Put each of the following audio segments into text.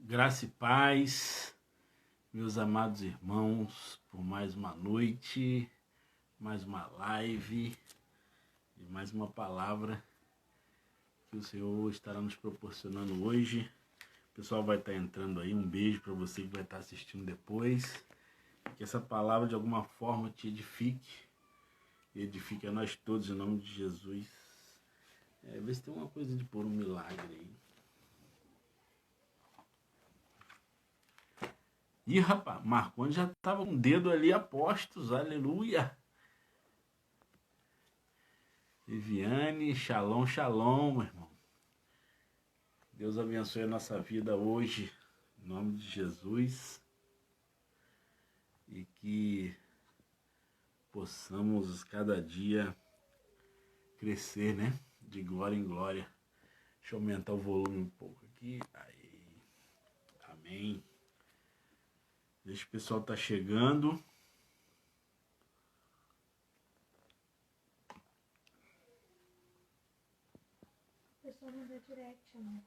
Graça e paz, meus amados irmãos, por mais uma noite, mais uma live e mais uma palavra que o Senhor estará nos proporcionando hoje. O pessoal vai estar entrando aí, um beijo para você que vai estar assistindo depois. Que essa palavra de alguma forma te edifique e edifique a nós todos em nome de Jesus. Vê se tem uma coisa de pôr um milagre aí. Ih, rapaz, Marconi já estava com o dedo ali a postos, aleluia. Viviane, shalom, shalom, meu irmão. Deus abençoe a nossa vida hoje, em nome de Jesus. E que possamos cada dia crescer, né? De glória em glória. Deixa eu aumentar o volume um pouco aqui. Aí. Amém. Deixa o pessoal tá chegando. O pessoal manda direct, né?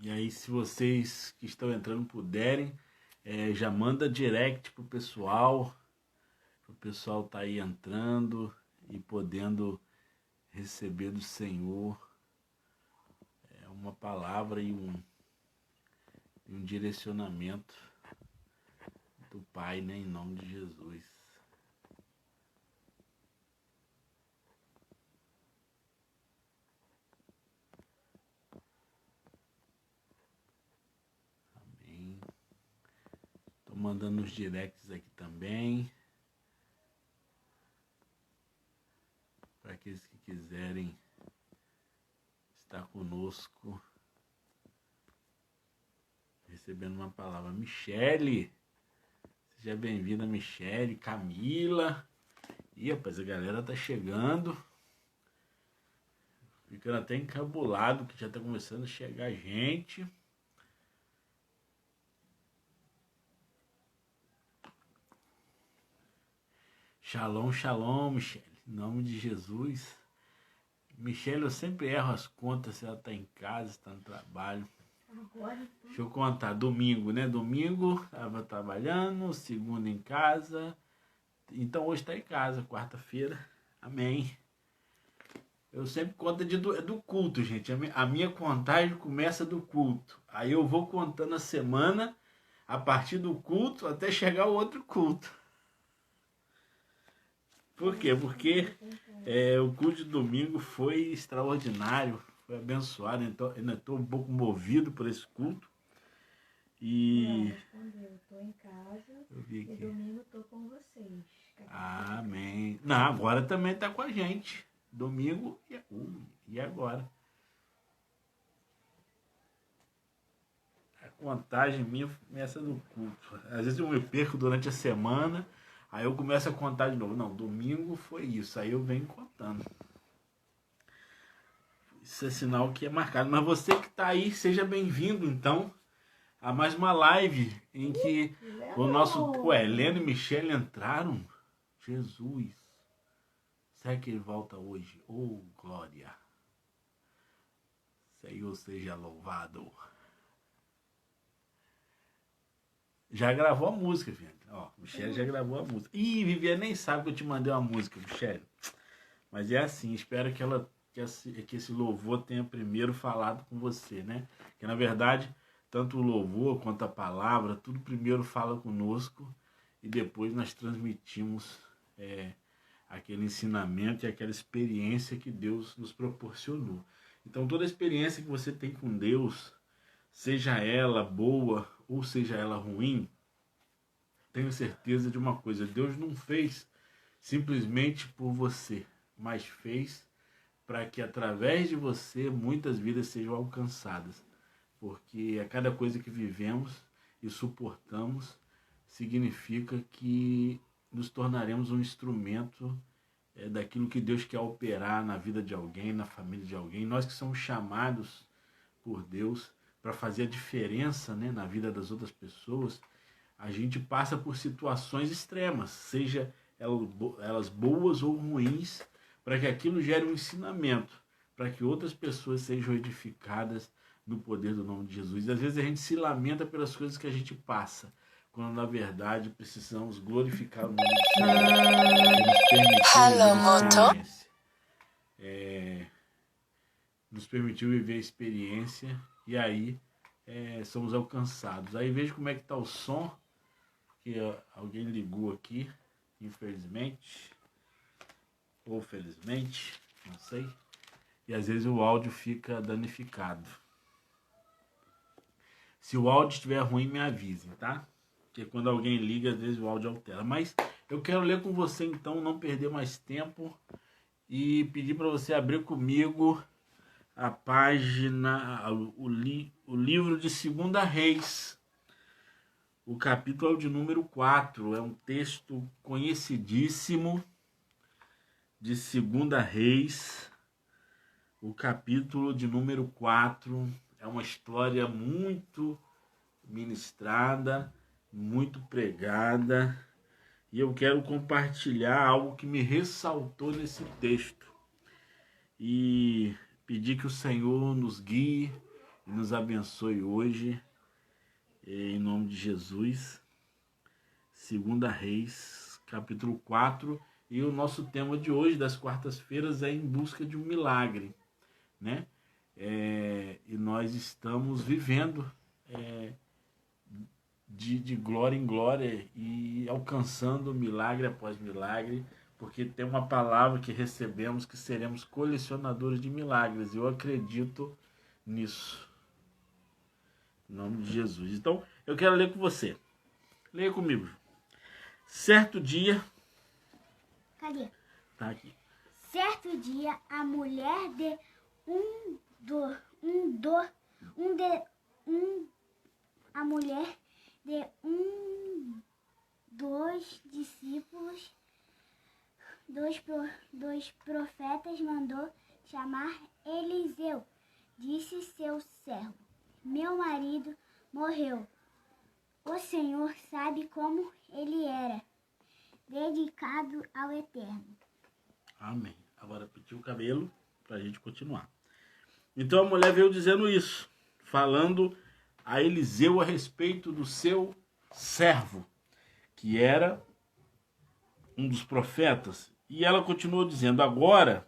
E aí, se vocês que estão entrando puderem, já manda direct pro pessoal. O pessoal tá aí entrando e podendo receber do Senhor uma palavra e um direcionamento do Pai, né, em nome de Jesus. Amém. Tô mandando os directs aqui também. Para aqueles que quiserem estar conosco, recebendo uma palavra. Michele, seja bem-vinda, Michele, Camila. Ih, rapaz, a galera tá chegando. Ficando até encabulado que já tá começando a chegar gente. Shalom, shalom, Michele. Em nome de Jesus. Michele, eu sempre erro as contas se ela tá em casa, se tá no trabalho. Agora, então. Deixa eu contar, domingo, né? Domingo estava trabalhando, segunda em casa. Então hoje está em casa, quarta-feira. Amém. Eu sempre conto do culto, gente. A minha contagem começa do culto. Aí eu vou contando a semana a partir do culto até chegar ao outro culto. Por quê? Porque o culto de domingo foi extraordinário, foi abençoado. Então ainda estou um pouco movido por esse culto. E eu tô em casa e domingo tô com vocês. Amém. Não, agora também tá com a gente. Domingo e agora. A contagem minha começa no culto. Às vezes eu me perco durante a semana, aí eu começo a contar de novo. Não, domingo foi isso, aí eu venho contando. Isso é sinal que é marcado. Mas você que tá aí, seja bem-vindo então a mais uma live em que o nosso Heleno e Michele entraram. Jesus. Será que ele volta hoje? Oh, glória. Senhor seja louvado. Já gravou a música, gente. Ó, Michele já gravou a música. Ih, Viviane nem sabe que eu te mandei uma música, Michele. Mas é assim, espero que esse louvor tenha primeiro falado com você, né? Que na verdade, tanto o louvor quanto a palavra, tudo primeiro fala conosco e depois nós transmitimos aquele ensinamento e aquela experiência que Deus nos proporcionou. Então toda a experiência que você tem com Deus, seja ela boa ou seja ela ruim, tenho certeza de uma coisa: Deus não fez simplesmente por você, mas fez para que através de você muitas vidas sejam alcançadas. Porque a cada coisa que vivemos e suportamos significa que nos tornaremos um instrumento daquilo que Deus quer operar na vida de alguém, na família de alguém. Nós que somos chamados por Deus para fazer a diferença, né, na vida das outras pessoas, a gente passa por situações extremas, seja elas boas ou ruins, para que aquilo gere um ensinamento, para que outras pessoas sejam edificadas no poder do nome de Jesus. E às vezes a gente se lamenta pelas coisas que a gente passa, quando na verdade precisamos glorificar o nome do Senhor, nos permitiu viver a experiência, e aí somos alcançados. Aí veja como é que está o som, que alguém ligou aqui, infelizmente, ou felizmente, não sei, e às vezes o áudio fica danificado. Se o áudio estiver ruim, me avisem, tá? Porque quando alguém liga, às vezes o áudio altera. Mas eu quero ler com você, então, não perder mais tempo, e pedir para você abrir comigo a página, o livro de 2 Reis, o capítulo de número 4. É um texto conhecidíssimo de 2 Reis, o capítulo de número 4. É uma história muito ministrada, muito pregada, e eu quero compartilhar algo que me ressaltou nesse texto e pedir que o Senhor nos guie e nos abençoe hoje, em nome de Jesus. 2 Reis, capítulo 4, e o nosso tema de hoje, das quartas-feiras, é em busca de um milagre, né? E nós estamos vivendo de glória em glória e alcançando milagre após milagre, porque tem uma palavra que recebemos que seremos colecionadores de milagres. Eu acredito nisso, em nome de Jesus. Então, eu quero ler com você. Leia comigo. Certo dia... Cadê? Tá aqui. Certo dia, a mulher de dos discípulos dos profetas mandou chamar Eliseu. Disse seu servo: meu marido morreu. O Senhor sabe como ele era, dedicado ao Eterno. Amém. Agora pediu o cabelo para a gente continuar. Então a mulher veio dizendo isso, falando a Eliseu a respeito do seu servo, que era um dos profetas. E ela continuou dizendo: agora,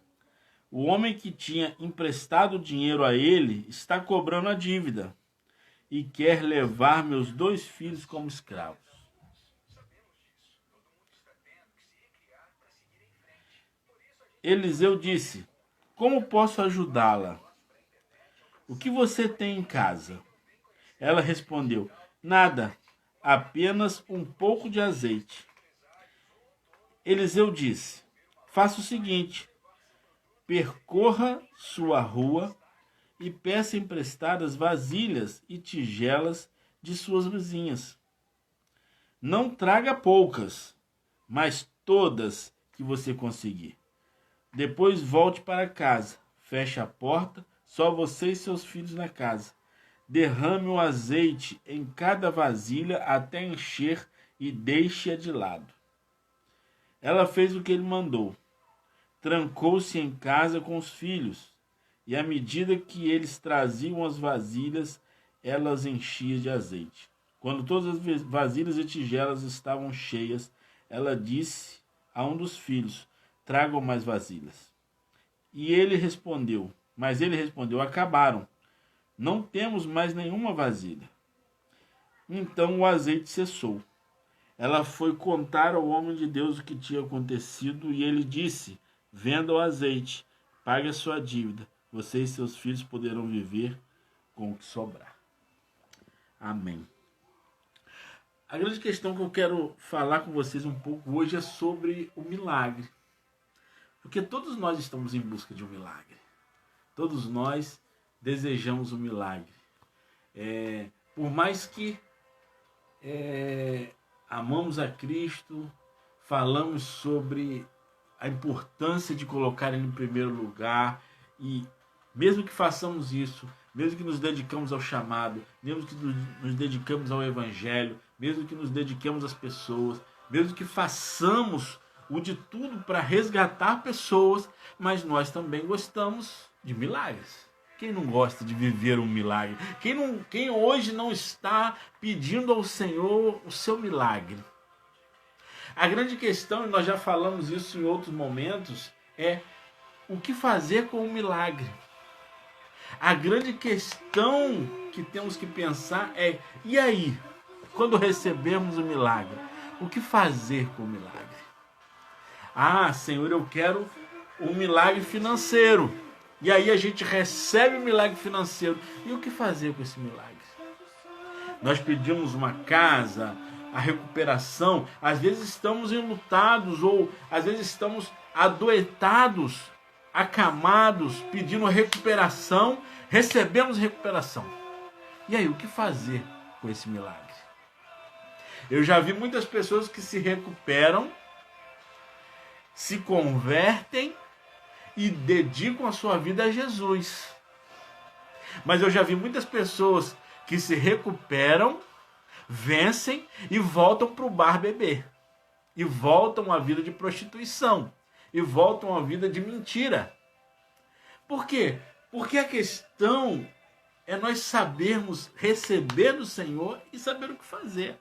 o homem que tinha emprestado dinheiro a ele está cobrando a dívida e quer levar meus 2 filhos como escravos. Eliseu disse: como posso ajudá-la? O que você tem em casa? Ela respondeu: nada, apenas um pouco de azeite. Eliseu disse: faça o seguinte, percorra sua rua e peça emprestadas vasilhas e tigelas de suas vizinhas. Não traga poucas, mas todas que você conseguir. Depois volte para casa, feche a porta, só você e seus filhos na casa. Derrame o azeite em cada vasilha até encher e deixe-a de lado. Ela fez o que ele mandou. Trancou-se em casa com os filhos, e à medida que eles traziam as vasilhas, ela as enchia de azeite. Quando todas as vasilhas e tigelas estavam cheias, ela disse a um dos filhos: tragam mais vasilhas. Mas ele respondeu: acabaram. Não temos mais nenhuma vasilha. Então o azeite cessou. Ela foi contar ao homem de Deus o que tinha acontecido, e ele disse: venda o azeite, pague a sua dívida. Você e seus filhos poderão viver com o que sobrar. Amém. A grande questão que eu quero falar com vocês um pouco hoje é sobre o milagre. Porque todos nós estamos em busca de um milagre. Todos nós desejamos um milagre. Por mais que amamos a Cristo, falamos sobre a importância de colocar Ele em primeiro lugar, e mesmo que façamos isso, mesmo que nos dedicamos ao chamado, mesmo que nos dedicamos ao Evangelho, mesmo que nos dediquemos às pessoas, mesmo que façamos o de tudo para resgatar pessoas, mas nós também gostamos de milagres. Quem não gosta de viver um milagre? Quem hoje não está pedindo ao Senhor o seu milagre? A grande questão, e nós já falamos isso em outros momentos, é o que fazer com o milagre. A grande questão que temos que pensar é, e aí, quando recebemos o milagre, o que fazer com o milagre? Ah, Senhor, eu quero um milagre financeiro. E aí a gente recebe o milagre financeiro. E o que fazer com esse milagre? Nós pedimos uma casa, a recuperação. Às vezes estamos enlutados ou às vezes estamos adoentados, acamados, pedindo recuperação. Recebemos recuperação. E aí, o que fazer com esse milagre? Eu já vi muitas pessoas que se recuperam, se convertem e dedicam a sua vida a Jesus. Mas eu já vi muitas pessoas que se recuperam, vencem e voltam para o bar beber. E voltam à vida de prostituição. E voltam à vida de mentira. Por quê? Porque a questão é nós sabermos receber do Senhor e saber o que fazer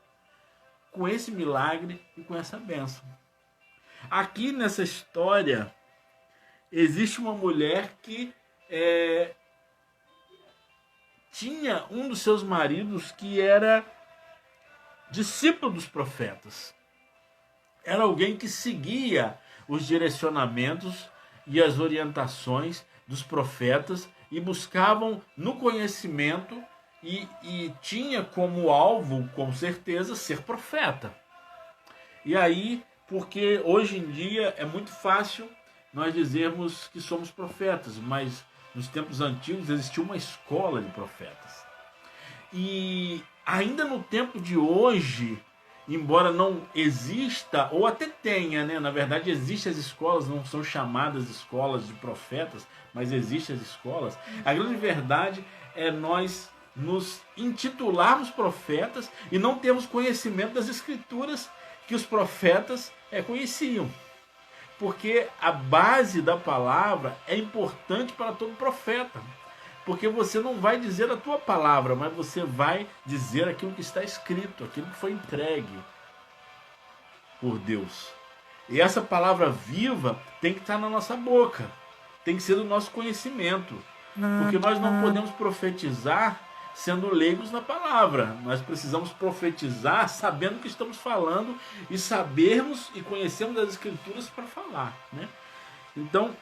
com esse milagre e com essa bênção. Aqui nessa história, existe uma mulher que tinha um dos seus maridos que era discípulo dos profetas. Era alguém que seguia os direcionamentos e as orientações dos profetas e buscavam no conhecimento e tinha como alvo, com certeza, ser profeta. E aí, porque hoje em dia é muito fácil nós dizermos que somos profetas, mas nos tempos antigos existia uma escola de profetas. E ainda no tempo de hoje, embora não exista, ou até tenha, né? Na verdade existem as escolas, não são chamadas escolas de profetas, mas existem as escolas. A grande verdade é nós nos intitularmos profetas e não termos conhecimento das escrituras que os profetas conheciam. Porque a base da palavra é importante para todo profeta. Porque você não vai dizer a tua palavra, mas você vai dizer aquilo que está escrito, aquilo que foi entregue por Deus. E essa palavra viva tem que estar na nossa boca, tem que ser do nosso conhecimento. Porque nós não podemos profetizar sendo leigos na palavra. Nós precisamos profetizar sabendo o que estamos falando e sabermos e conhecermos as escrituras para falar, né? Então,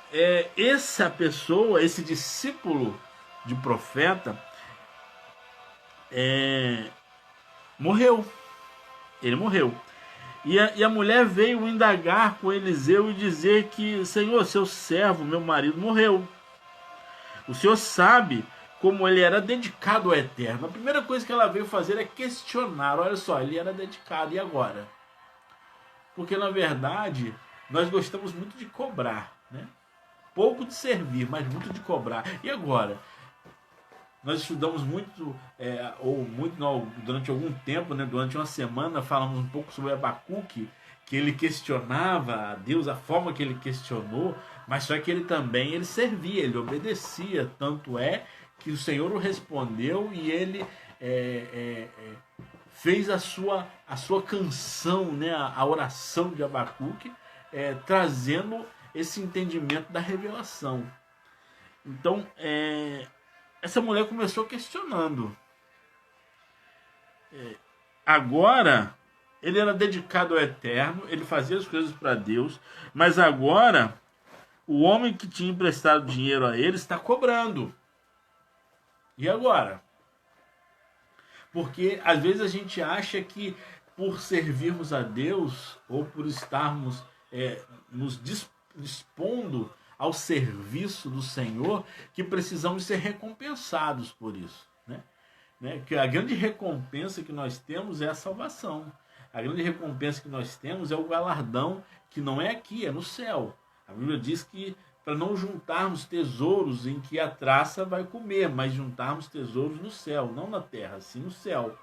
essa pessoa, esse discípulo de profeta, morreu. Ele morreu. E a mulher veio indagar com Eliseu e dizer que, Senhor, seu servo, meu marido, morreu. O Senhor sabe como ele era dedicado ao Eterno. A primeira coisa que ela veio fazer é questionar. Olha só, ele era dedicado, e agora? Porque, na verdade, nós gostamos muito de cobrar, né? Pouco de servir, mas muito de cobrar. E agora? Nós estudamos muito, durante algum tempo, né? Durante uma semana, falamos um pouco sobre Abacuque, que ele questionava a Deus, a forma que ele questionou, mas só que ele servia, ele obedecia, tanto é que o Senhor o respondeu e ele fez a sua canção, né, a oração de Abacuque, trazendo esse entendimento da revelação. Então, essa mulher começou questionando. Agora, ele era dedicado ao Eterno, ele fazia as coisas para Deus, mas agora, o homem que tinha emprestado dinheiro a ele está cobrando. E agora? Porque às vezes a gente acha que por servirmos a Deus ou por estarmos nos dispondo ao serviço do Senhor, que precisamos ser recompensados por isso, né? Que a grande recompensa que nós temos é a salvação. A grande recompensa que nós temos é o galardão, que não é aqui, é no céu. A Bíblia diz que para não juntarmos tesouros em que a traça vai comer, mas juntarmos tesouros no céu, não na terra, sim no céu.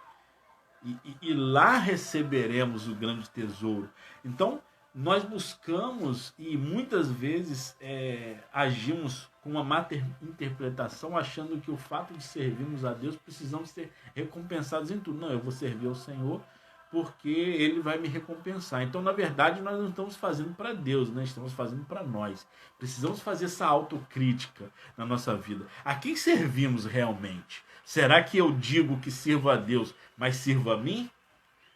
E lá receberemos o grande tesouro. Então, nós buscamos e muitas vezes agimos com uma má interpretação, achando que o fato de servirmos a Deus, precisamos ser recompensados em tudo. Não, eu vou servir ao Senhor porque Ele vai me recompensar. Então, na verdade, nós não estamos fazendo para Deus, né? Estamos fazendo para nós. Precisamos fazer essa autocrítica na nossa vida. A quem servimos realmente? Será que eu digo que sirvo a Deus, mas sirvo a mim?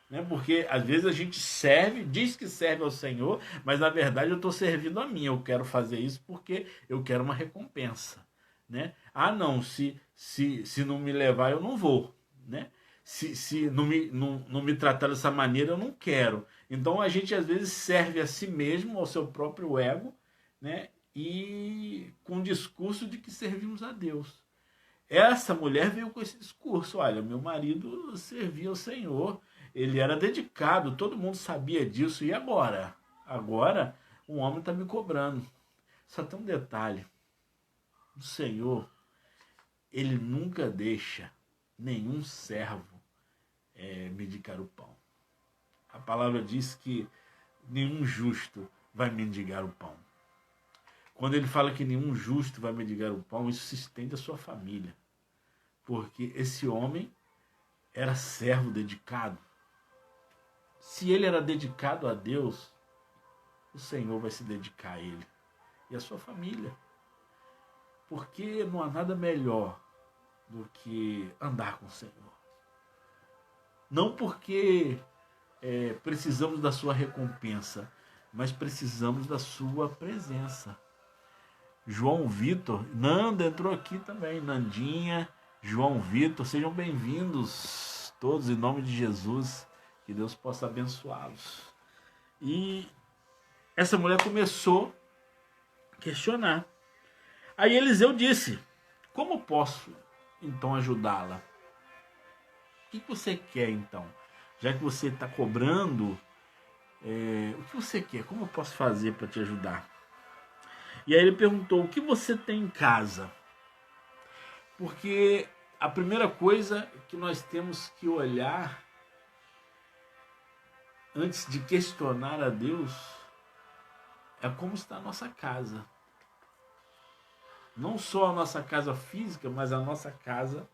Né? Porque às vezes a gente serve, diz que serve ao Senhor, mas na verdade eu estou servindo a mim. Eu quero fazer isso porque eu quero uma recompensa. Né? Ah, não, se não me levar, eu não vou. Né? Se não me tratar dessa maneira, eu não quero. Então a gente às vezes serve a si mesmo, ao seu próprio ego, né? E com o discurso de que servimos a Deus. Essa mulher veio com esse discurso: olha, meu marido servia ao Senhor, ele era dedicado, todo mundo sabia disso, e agora? Agora o homem está me cobrando. Só tem um detalhe: o Senhor, Ele nunca deixa nenhum servo mendigar o pão. A palavra diz que nenhum justo vai mendigar o pão. Quando ele fala que nenhum justo vai mendigar o pão, isso se estende à sua família. Porque esse homem era servo dedicado. Se ele era dedicado a Deus, o Senhor vai se dedicar a ele e a sua família. Porque não há nada melhor do que andar com o Senhor. Não porque precisamos da sua recompensa, mas precisamos da sua presença. João Vitor, Nanda entrou aqui também, Nandinha, João Vitor, sejam bem-vindos todos em nome de Jesus, que Deus possa abençoá-los. E essa mulher começou a questionar. Aí Eliseu disse: como posso então ajudá-la? O que você quer então? Já que você está cobrando, o que você quer? Como eu posso fazer para te ajudar? E aí ele perguntou: o que você tem em casa? Porque a primeira coisa que nós temos que olhar antes de questionar a Deus é como está a nossa casa. Não só a nossa casa física, mas a nossa casa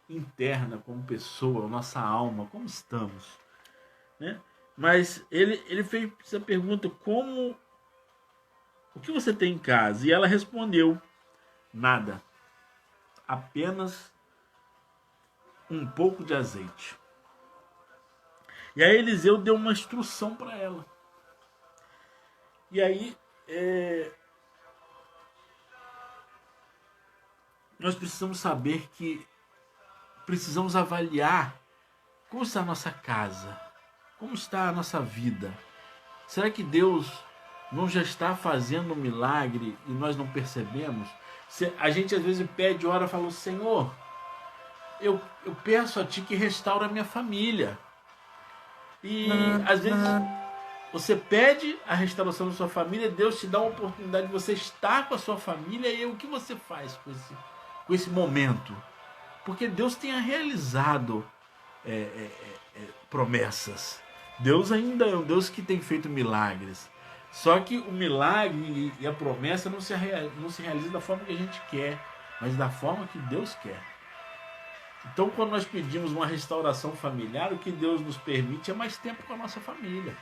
interna como pessoa, a nossa alma, como estamos. Né? Mas ele fez essa pergunta: o que você tem em casa? E ela respondeu: nada, apenas um pouco de azeite. E aí Eliseu deu uma instrução para ela. E aí nós precisamos saber que precisamos avaliar como está a nossa casa, como está a nossa vida. Será que Deus não já está fazendo um milagre e nós não percebemos? A gente às vezes pede, ora, fala: Senhor, eu peço a Ti que restaure a minha família. E às vezes você pede a restauração da sua família, Deus te dá a oportunidade de você estar com a sua família, e o que você faz com esse momento? Porque Deus tem realizado promessas. Deus ainda é um Deus que tem feito milagres. Só que o milagre e a promessa não se realiza da forma que a gente quer, mas da forma que Deus quer. Então, quando nós pedimos uma restauração familiar, o que Deus nos permite é mais tempo com a nossa família.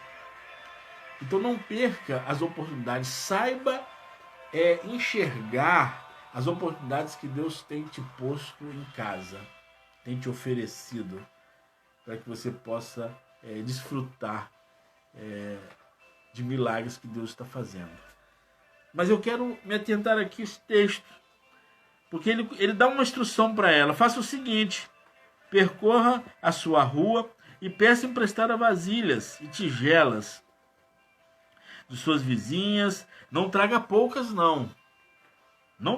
Então, não perca as oportunidades. Saiba enxergar as oportunidades que Deus tem te posto em casa, tem te oferecido, para que você possa desfrutar de milagres que Deus está fazendo. Mas eu quero me atentar aqui a esse texto, porque ele dá uma instrução para ela: faça o seguinte, percorra a sua rua e peça emprestada vasilhas e tigelas de suas vizinhas. Não traga poucas, não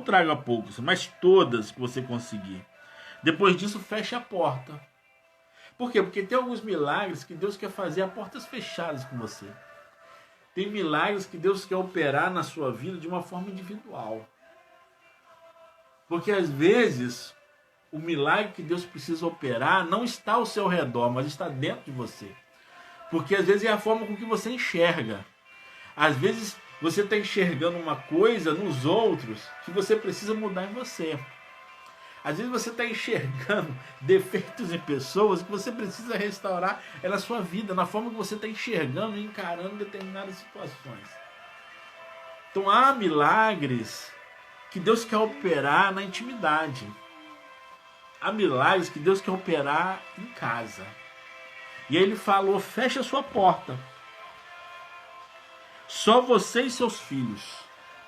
traga poucas, mas todas que você conseguir. Depois disso, feche a porta. Por quê? Porque tem alguns milagres que Deus quer fazer a portas fechadas com você. Tem milagres que Deus quer operar na sua vida de uma forma individual. Porque às vezes o milagre que Deus precisa operar não está ao seu redor, mas está dentro de você. Porque às vezes é a forma com que você enxerga. Às vezes Você está enxergando uma coisa nos outros que você precisa mudar em você. Às vezes você está enxergando defeitos em pessoas que você precisa restaurar na sua vida, na forma que você está enxergando e encarando determinadas situações. Então há milagres que Deus quer operar na intimidade. Há milagres que Deus quer operar em casa. E aí ele falou, feche a sua porta. Só você e seus filhos,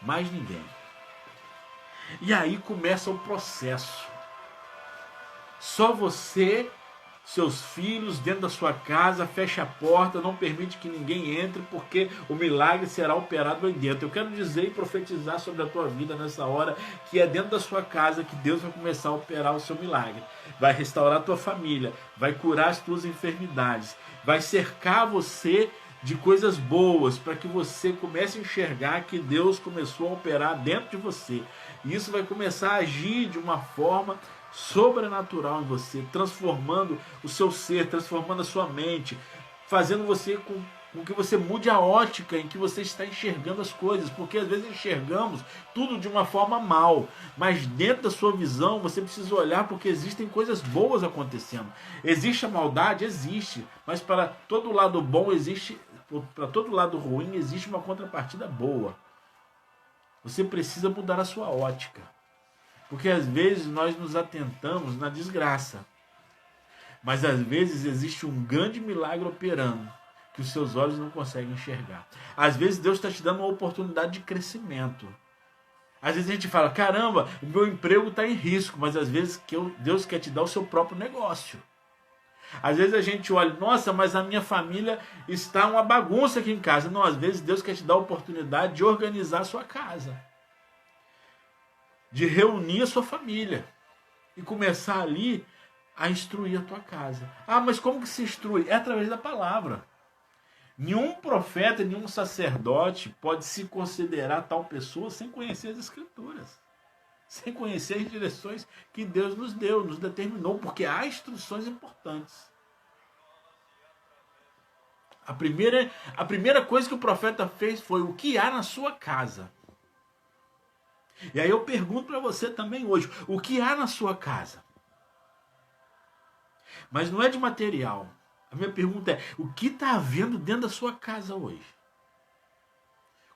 mais ninguém. E aí começa o processo. Só você, seus filhos, dentro da sua casa, fecha a porta, não permite que ninguém entre, porque o milagre será operado aí dentro. Eu quero dizer e profetizar sobre a tua vida nessa hora, que é dentro da sua casa que Deus vai começar a operar o seu milagre. Vai restaurar a tua família, vai curar as tuas enfermidades, vai cercar você de coisas boas, para que você comece a enxergar que Deus começou a operar dentro de você. E isso vai começar a agir de uma forma sobrenatural em você, transformando o seu ser, transformando a sua mente, fazendo você com que você mude a ótica em que você está enxergando as coisas, porque às vezes enxergamos tudo de uma forma mal, mas dentro da sua visão você precisa olhar, porque existem coisas boas acontecendo. Existe a maldade? Existe, mas para todo lado bom existe, para todo lado ruim existe uma contrapartida boa. Você precisa mudar a sua ótica, porque às vezes nós nos atentamos na desgraça, mas às vezes existe um grande milagre operando que os seus olhos não conseguem enxergar. Às vezes Deus está te dando uma oportunidade de crescimento. Às vezes a gente fala, caramba, o meu emprego está em risco, mas às vezes Deus quer te dar o seu próprio negócio. Às vezes a gente olha, nossa, mas a minha família está uma bagunça aqui em casa. Não, às vezes Deus quer te dar a oportunidade de organizar a sua casa, de reunir a sua família e começar ali a instruir a tua casa. Ah, mas como que se instrui? É através da palavra. Nenhum profeta, nenhum sacerdote pode se considerar tal pessoa sem conhecer as Escrituras, sem conhecer as direções que Deus nos deu, nos determinou, porque há instruções importantes. A primeira coisa que o profeta fez foi: o que há na sua casa? E aí eu pergunto para você também hoje, o que há na sua casa? Mas não é de material. A minha pergunta é, o que está havendo dentro da sua casa hoje?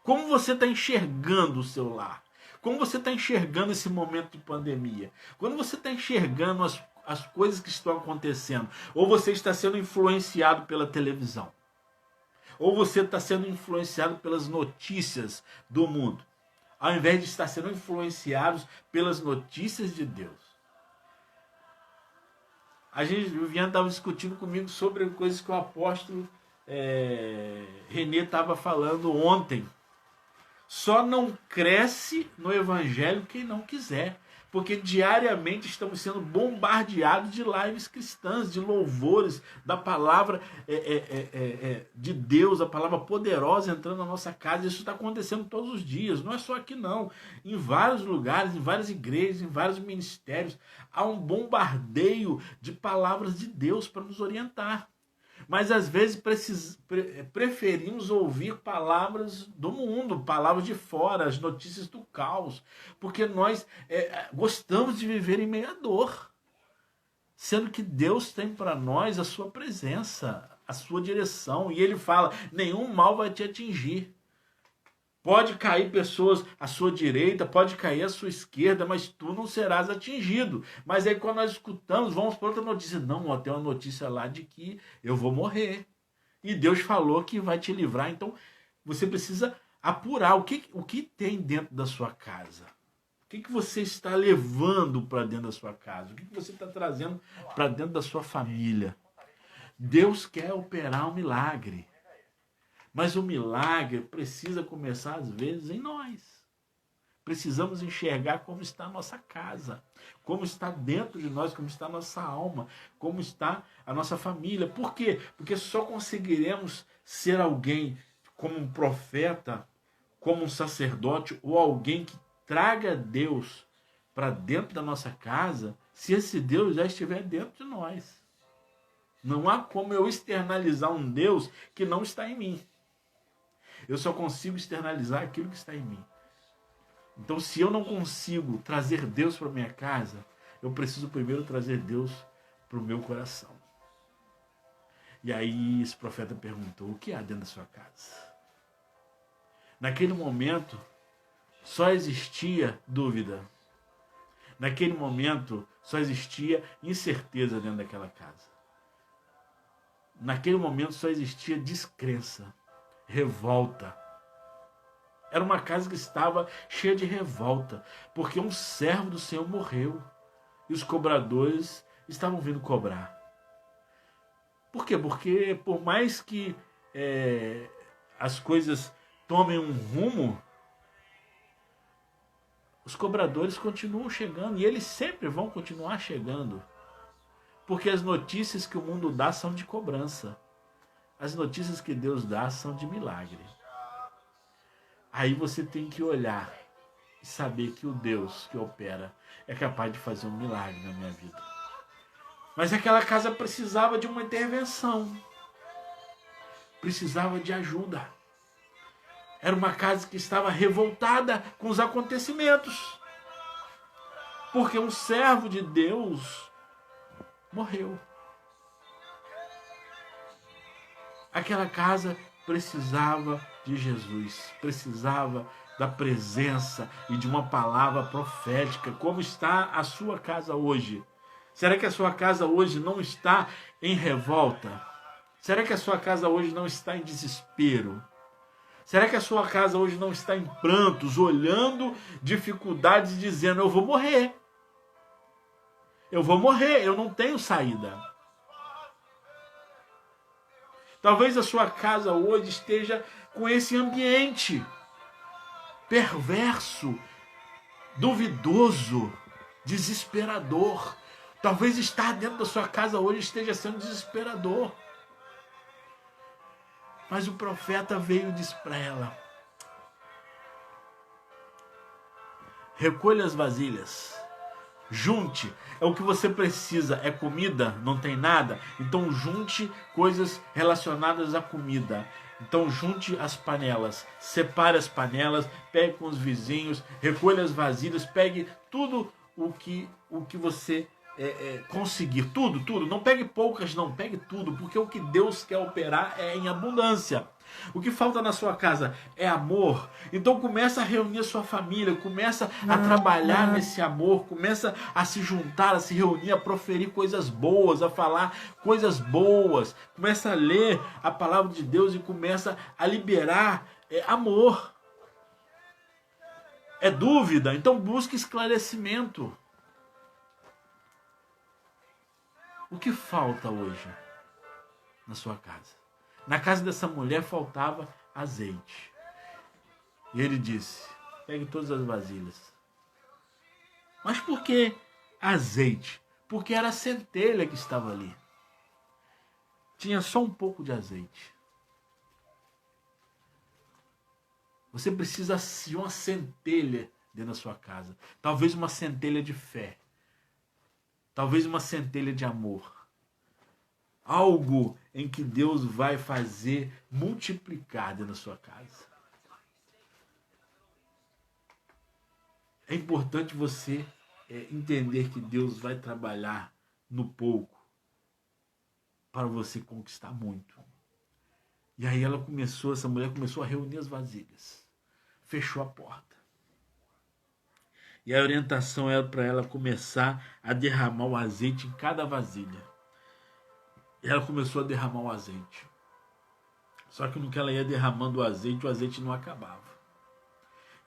Como você está enxergando o seu lar? Como você está enxergando esse momento de pandemia? Quando você está enxergando as coisas que estão acontecendo? Ou você está sendo influenciado pela televisão? Ou você está sendo influenciado pelas notícias do mundo? Ao invés de estar sendo influenciados pelas notícias de Deus. O Viviane estava discutindo comigo sobre coisas que o apóstolo Renê estava falando ontem. Só não cresce no evangelho quem não quiser. Porque diariamente estamos sendo bombardeados de lives cristãs, de louvores, da palavra de Deus, a palavra poderosa entrando na nossa casa. Isso está acontecendo todos os dias, não é só aqui não. Em vários lugares, em várias igrejas, em vários ministérios, há um bombardeio de palavras de Deus para nos orientar. Mas às vezes preferimos ouvir palavras do mundo, palavras de fora, as notícias do caos, porque nós gostamos de viver em meio à dor, sendo que Deus tem para nós a sua presença, a sua direção, e Ele fala, nenhum mal vai te atingir. Pode cair pessoas à sua direita, pode cair à sua esquerda, mas tu não serás atingido. Mas aí quando nós escutamos, vamos para outra notícia. Não, tem uma notícia lá de que eu vou morrer. E Deus falou que vai te livrar. Então você precisa apurar o que tem dentro da sua casa. O que você está levando para dentro da sua casa? O que você está trazendo para dentro da sua família? Deus quer operar um milagre. Mas o milagre precisa começar, às vezes, em nós. Precisamos enxergar como está a nossa casa, como está dentro de nós, como está a nossa alma, como está a nossa família. Por quê? Porque só conseguiremos ser alguém como um profeta, como um sacerdote, ou alguém que traga Deus para dentro da nossa casa, se esse Deus já estiver dentro de nós. Não há como eu externalizar um Deus que não está em mim. Eu só consigo externalizar aquilo que está em mim. Então, se eu não consigo trazer Deus para minha casa, eu preciso primeiro trazer Deus para o meu coração. E aí esse profeta perguntou, o que há dentro da sua casa? Naquele momento, só existia dúvida. Naquele momento, só existia incerteza dentro daquela casa. Naquele momento, só existia descrença, revolta. Era uma casa que estava cheia de revolta, porque um servo do Senhor morreu e os cobradores estavam vindo cobrar. Por quê? Porque por mais que as coisas tomem um rumo, os cobradores continuam chegando e eles sempre vão continuar chegando. Porque as notícias que o mundo dá são de cobrança. As notícias que Deus dá são de milagre. Aí você tem que olhar e saber que o Deus que opera é capaz de fazer um milagre na minha vida. Mas aquela casa precisava de uma intervenção. Precisava de ajuda. Era uma casa que estava revoltada com os acontecimentos. Porque um servo de Deus morreu. Aquela casa precisava de Jesus, precisava da presença e de uma palavra profética. Como está a sua casa hoje? Será que a sua casa hoje não está em revolta? Será que a sua casa hoje não está em desespero? Será que a sua casa hoje não está em prantos, olhando dificuldades e dizendo, eu vou morrer. Eu vou morrer, eu não tenho saída. Talvez a sua casa hoje esteja com esse ambiente perverso, duvidoso, desesperador. Talvez estar dentro da sua casa hoje esteja sendo desesperador. Mas o profeta veio e disse para ela, recolha as vasilhas, junte, é o que você precisa, é comida, não tem nada, então junte coisas relacionadas à comida. Então junte as panelas, separe as panelas, pegue com os vizinhos, recolha as vasilhas, pegue tudo o que você conseguir, tudo, não pegue poucas não, pegue tudo, porque o que Deus quer operar é em abundância. O que falta na sua casa é amor, então começa a reunir a sua família, começa a trabalhar nesse amor, começa a se juntar, a se reunir, a proferir coisas boas, a falar coisas boas, começa a ler a palavra de Deus e começa a liberar amor. É dúvida, então busque esclarecimento. O que falta hoje na sua casa? Na casa dessa mulher faltava azeite. E ele disse, pegue todas as vasilhas. Mas por que azeite? Porque era a centelha que estava ali. Tinha só um pouco de azeite. Você precisa de uma centelha dentro da sua casa. Talvez uma centelha de fé. Talvez uma centelha de amor. Algo em que Deus vai fazer multiplicar dentro da sua casa. É importante você entender que Deus vai trabalhar no pouco para você conquistar muito. E aí essa mulher começou a reunir as vasilhas. Fechou a porta. E a orientação era para ela começar a derramar o azeite em cada vasilha. E ela começou a derramar o azeite. Só que no que ela ia derramando o azeite não acabava.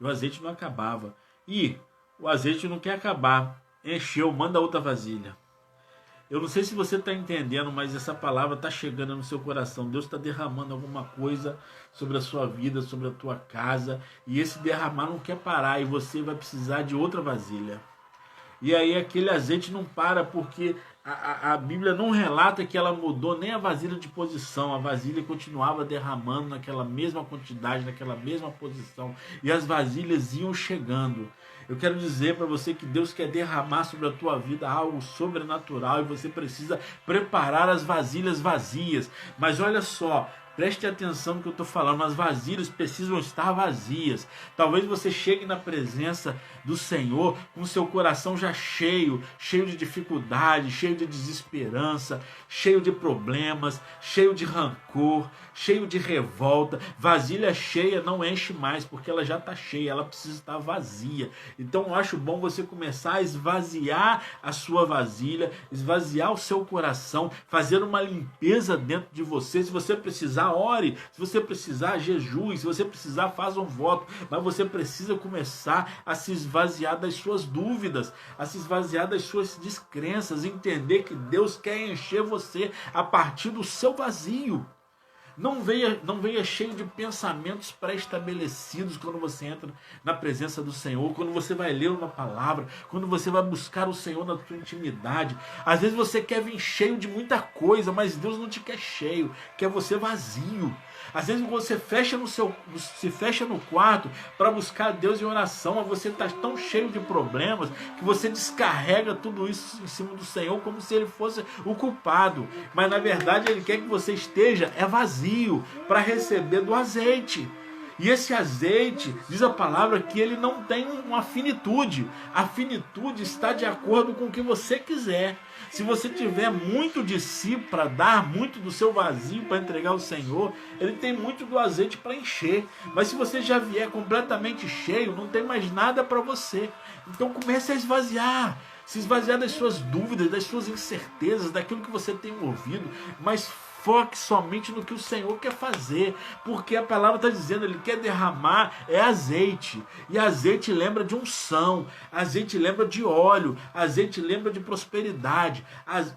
E o azeite não acabava. E o azeite não quer acabar. Encheu, manda outra vasilha. Eu não sei se você está entendendo, mas essa palavra está chegando no seu coração. Deus está derramando alguma coisa sobre a sua vida, sobre a tua casa. E esse derramar não quer parar e você vai precisar de outra vasilha. E aí aquele azeite não para porque a Bíblia não relata que ela mudou nem a vasilha de posição. A vasilha continuava derramando naquela mesma quantidade, naquela mesma posição. E as vasilhas iam chegando. Eu quero dizer para você que Deus quer derramar sobre a tua vida algo sobrenatural e você precisa preparar as vasilhas vazias. Mas olha só, Preste atenção no que eu estou falando. As vasilhas precisam estar vazias. Talvez você chegue na presença do Senhor com seu coração já cheio de dificuldade, cheio de desesperança, cheio de problemas, cheio de rancor, cheio de revolta. Vasilha cheia não enche mais, porque ela já está cheia, ela precisa estar vazia. Então eu acho bom você começar a esvaziar a sua vasilha, esvaziar o seu coração, fazer uma limpeza dentro de você. Se você precisar, ore. Se você precisar, jejue. Se você precisar, faça um voto. Mas você precisa começar a se esvaziar das suas dúvidas, a se esvaziar das suas descrenças, entender que Deus quer encher você a partir do seu vazio. Não venha cheio de pensamentos pré-estabelecidos quando você entra na presença do Senhor, quando você vai ler uma palavra, quando você vai buscar o Senhor na sua intimidade. Às vezes você quer vir cheio de muita coisa, mas Deus não te quer cheio, quer você vazio. Às vezes você se fecha no quarto para buscar Deus em oração, mas você está tão cheio de problemas que você descarrega tudo isso em cima do Senhor como se Ele fosse o culpado. Mas na verdade Ele quer que você esteja vazio para receber do azeite. E esse azeite, diz a palavra, que ele não tem uma finitude. A finitude está de acordo com o que você quiser. Se você tiver muito de si para dar, muito do seu vazio para entregar ao Senhor, Ele tem muito do azeite para encher. Mas se você já vier completamente cheio, não tem mais nada para você. Então comece a esvaziar. Se esvaziar das suas dúvidas, das suas incertezas, daquilo que você tem ouvido, mas foque somente no que o Senhor quer fazer, porque a palavra está dizendo, Ele quer derramar azeite, e azeite lembra de unção, azeite lembra de óleo, azeite lembra de prosperidade.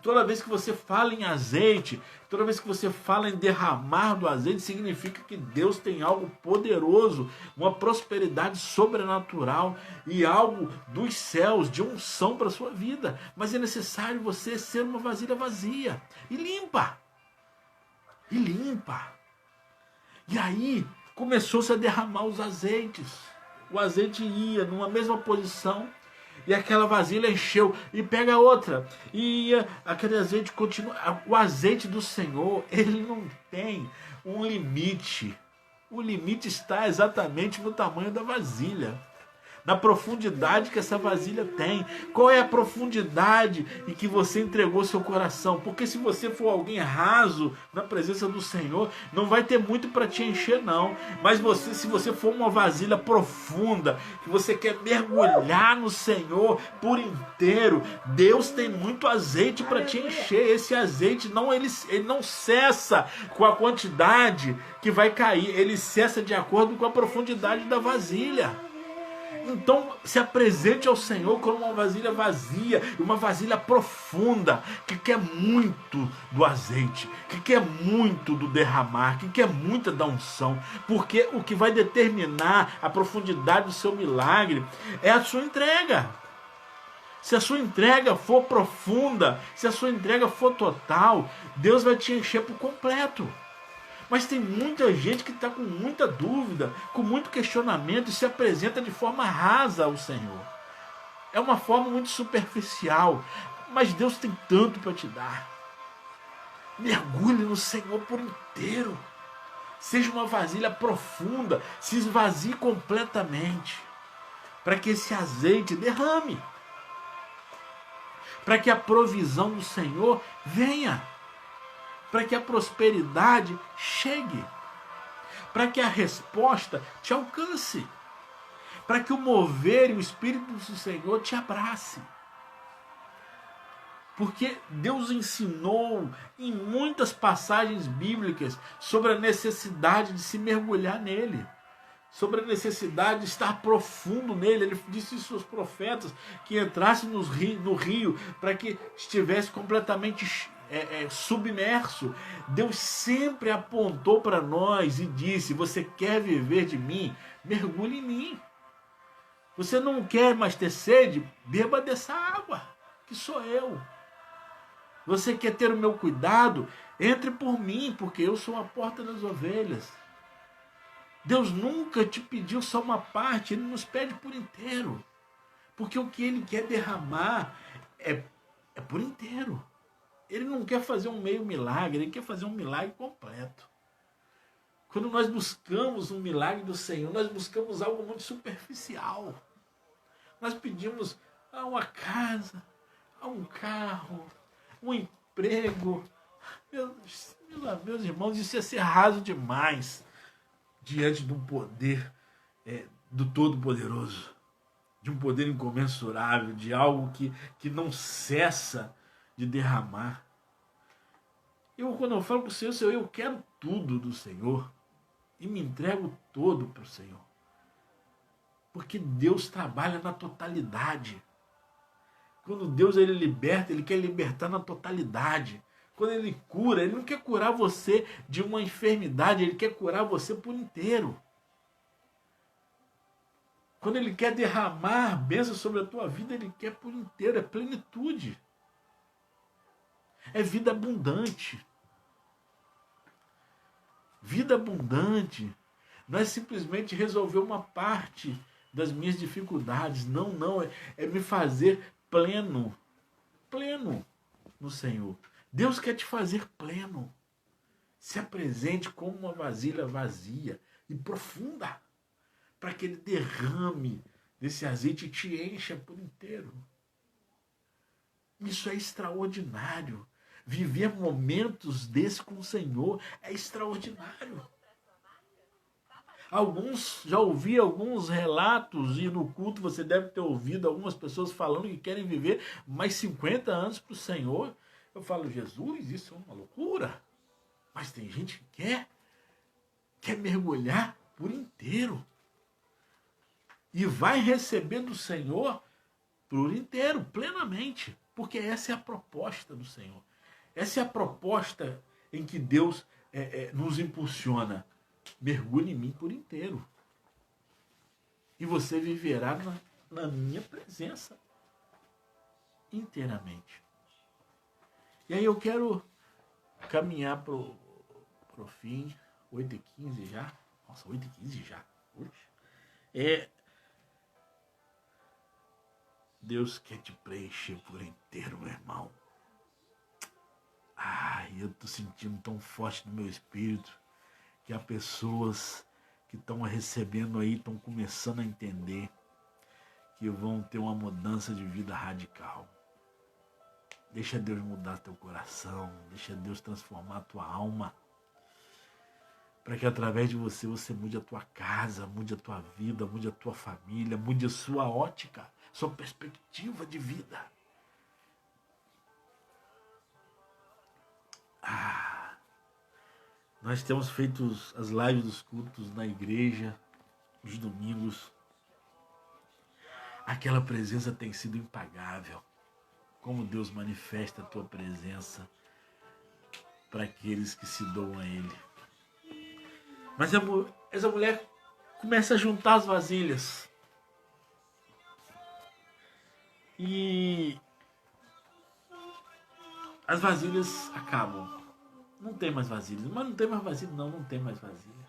Toda vez que você fala em azeite, toda vez que você fala em derramar do azeite, significa que Deus tem algo poderoso, uma prosperidade sobrenatural e algo dos céus, de unção para a sua vida. Mas é necessário você ser uma vasilha vazia e limpa. E aí começou-se a derramar os azeites. O azeite ia numa mesma posição e aquela vasilha encheu e pega outra. E ia, aquele azeite continua. O azeite do Senhor, ele não tem um limite. O limite está exatamente no tamanho da vasilha, na profundidade que essa vasilha tem. Qual é a profundidade em que você entregou seu coração? Porque se você for alguém raso na presença do Senhor, não vai ter muito para te encher não. Mas se você for uma vasilha profunda, que você quer mergulhar no Senhor por inteiro, Deus tem muito azeite para te encher. Esse azeite ele não cessa com a quantidade que vai cair, ele cessa de acordo com a profundidade da vasilha. Então se apresente ao Senhor como uma vasilha vazia, uma vasilha profunda, que quer muito do azeite, que quer muito do derramar, que quer muita da unção, porque o que vai determinar a profundidade do seu milagre é a sua entrega. Se a sua entrega for profunda, se a sua entrega for total, Deus vai te encher por completo. Mas tem muita gente que está com muita dúvida, com muito questionamento e se apresenta de forma rasa ao Senhor. É uma forma muito superficial, mas Deus tem tanto para te dar. Mergulhe no Senhor por inteiro. Seja uma vasilha profunda, se esvazie completamente, para que esse azeite derrame, para que a provisão do Senhor venha, para que a prosperidade chegue, para que a resposta te alcance, para que o mover e o Espírito do Senhor te abrace. Porque Deus ensinou em muitas passagens bíblicas sobre a necessidade de se mergulhar nele, sobre a necessidade de estar profundo nele. Ele disse aos seus profetas que entrasse no rio para que estivesse completamente submerso. Deus sempre apontou para nós e disse: você quer viver de mim? Mergulhe em mim. Você não quer mais ter sede? Beba dessa água, que sou eu. Você quer ter o meu cuidado? Entre por mim, porque eu sou a porta das ovelhas. Deus nunca te pediu só uma parte, Ele nos pede por inteiro. Porque o que Ele quer derramar é por inteiro. Ele não quer fazer um meio milagre, Ele quer fazer um milagre completo. Quando nós buscamos um milagre do Senhor, nós buscamos algo muito superficial. Nós pedimos a uma casa, a um carro, um emprego. Meus irmãos, isso ia ser raso demais diante de um poder do Todo-Poderoso, de um poder incomensurável, de algo que não cessa de derramar. Quando eu falo para o Senhor, eu quero tudo do Senhor e me entrego todo para o Senhor. Porque Deus trabalha na totalidade. Quando Deus ele liberta, ele quer libertar na totalidade. Quando ele cura, ele não quer curar você de uma enfermidade, ele quer curar você por inteiro. Quando ele quer derramar bênção sobre a tua vida, ele quer por inteiro, é plenitude. É vida abundante. Vida abundante não é simplesmente resolver uma parte das minhas dificuldades. Não, é me fazer pleno no Senhor. Deus quer te fazer pleno. Se apresente como uma vasilha vazia e profunda, para que ele derrame desse azeite e te encha por inteiro. Isso é extraordinário. Viver momentos desses com o Senhor é extraordinário. Já ouvi alguns relatos, e no culto você deve ter ouvido algumas pessoas falando que querem viver mais 50 anos para o Senhor. Eu falo, Jesus, isso é uma loucura. Mas tem gente que quer mergulhar por inteiro. E vai receber do Senhor por inteiro, plenamente. Porque essa é a proposta do Senhor. Essa é a proposta em que Deus nos impulsiona. Mergulhe em mim por inteiro. E você viverá na minha presença inteiramente. E aí eu quero caminhar pro fim. 8h15 já. Nossa, 8h15 já. Deus quer te preencher por inteiro, meu irmão. Eu tô sentindo tão forte no meu espírito que há pessoas que estão recebendo aí, estão começando a entender que vão ter uma mudança de vida radical. Deixa Deus mudar teu coração, deixa Deus transformar a tua alma, para que através de você mude a tua casa, mude a tua vida, mude a tua família, mude a sua ótica, sua perspectiva de vida. Nós temos feito as lives dos cultos na igreja, os domingos. Aquela presença tem sido impagável. Como Deus manifesta a tua presença para aqueles que se doam a Ele. Mas essa mulher começa a juntar as vasilhas. E as vasilhas acabam. Não tem mais vasilhas. Mas não tem mais vasilha. Não tem mais vasilha.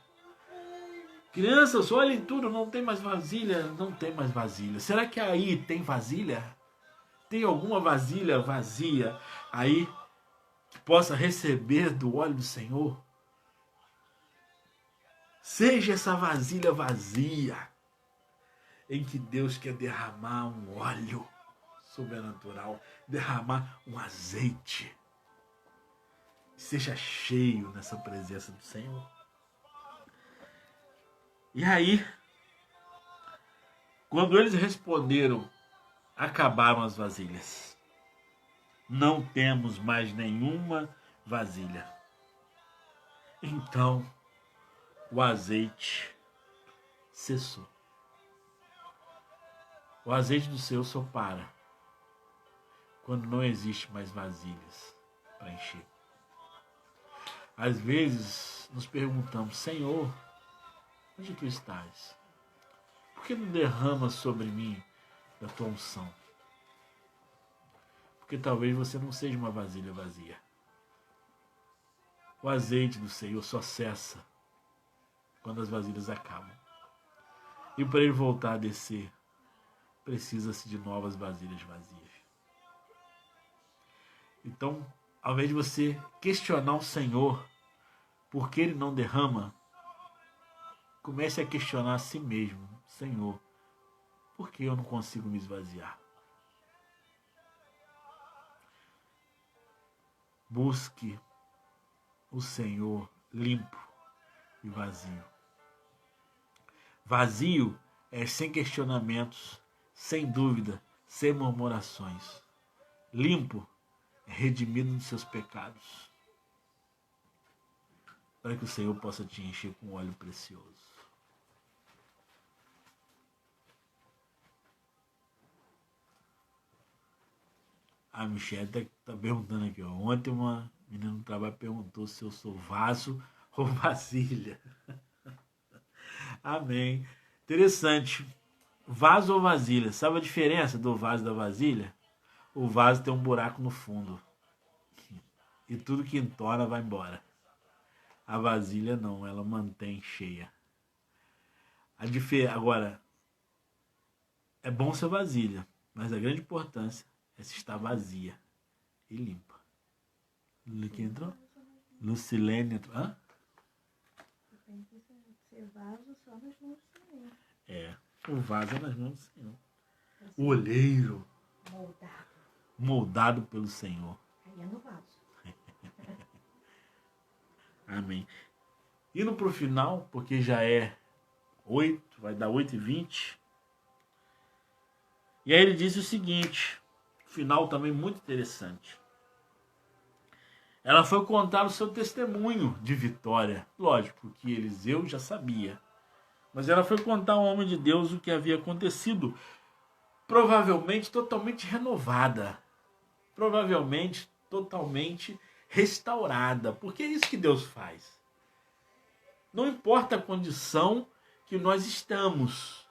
Crianças, olhem tudo. Não tem mais vasilha. Não tem mais vasilha. Será que aí tem vasilha? Tem alguma vasilha vazia aí que possa receber do óleo do Senhor? Seja essa vasilha vazia em que Deus quer derramar um óleo sobrenatural, derramar um azeite. Seja cheio nessa presença do Senhor. E aí, quando eles responderam, acabaram as vasilhas. Não temos mais nenhuma vasilha. Então, o azeite cessou. O azeite do Senhor só para quando não existe mais vasilhas para encher. Às vezes nos perguntamos, Senhor, onde tu estás? Por que não derramas sobre mim da tua unção? Porque talvez você não seja uma vasilha vazia. O azeite do Senhor só cessa quando as vasilhas acabam. E para ele voltar a descer, precisa-se de novas vasilhas vazias. Então, ao invés de você questionar o Senhor por que ele não derrama, comece a questionar a si mesmo. Senhor, por que eu não consigo me esvaziar? Busque o Senhor limpo e vazio. Vazio é sem questionamentos, sem dúvida, sem murmurações. Limpo é redimido dos seus pecados. Para que o Senhor possa te encher com óleo precioso. A Michelle está perguntando aqui, ó. Ontem uma menina no trabalho perguntou se eu sou vaso ou vasilha. Amém. Interessante. Vaso ou vasilha. Sabe a diferença do vaso e da vasilha? O vaso tem um buraco no fundo. E tudo que entorna vai embora. A vasilha não, ela mantém cheia. Agora, é bom ser vasilha, mas a grande importância é se estar vazia e limpa. Quem entrou? Lucilene entrou. Hã? Tem que ser vaso só nas mãos do Senhor. É, o vaso é nas mãos do Senhor. O olheiro moldado pelo Senhor. Aí é no vaso. Amém. Indo para o final, porque já é 8, vai dar 8h20. E aí ele diz o seguinte, final também muito interessante. Ela foi contar o seu testemunho de vitória. Lógico que Eliseu já sabia. Mas ela foi contar ao homem de Deus o que havia acontecido. Provavelmente totalmente renovada. Provavelmente totalmente restaurada. Porque é isso que Deus faz. Não importa a condição que nós estamos.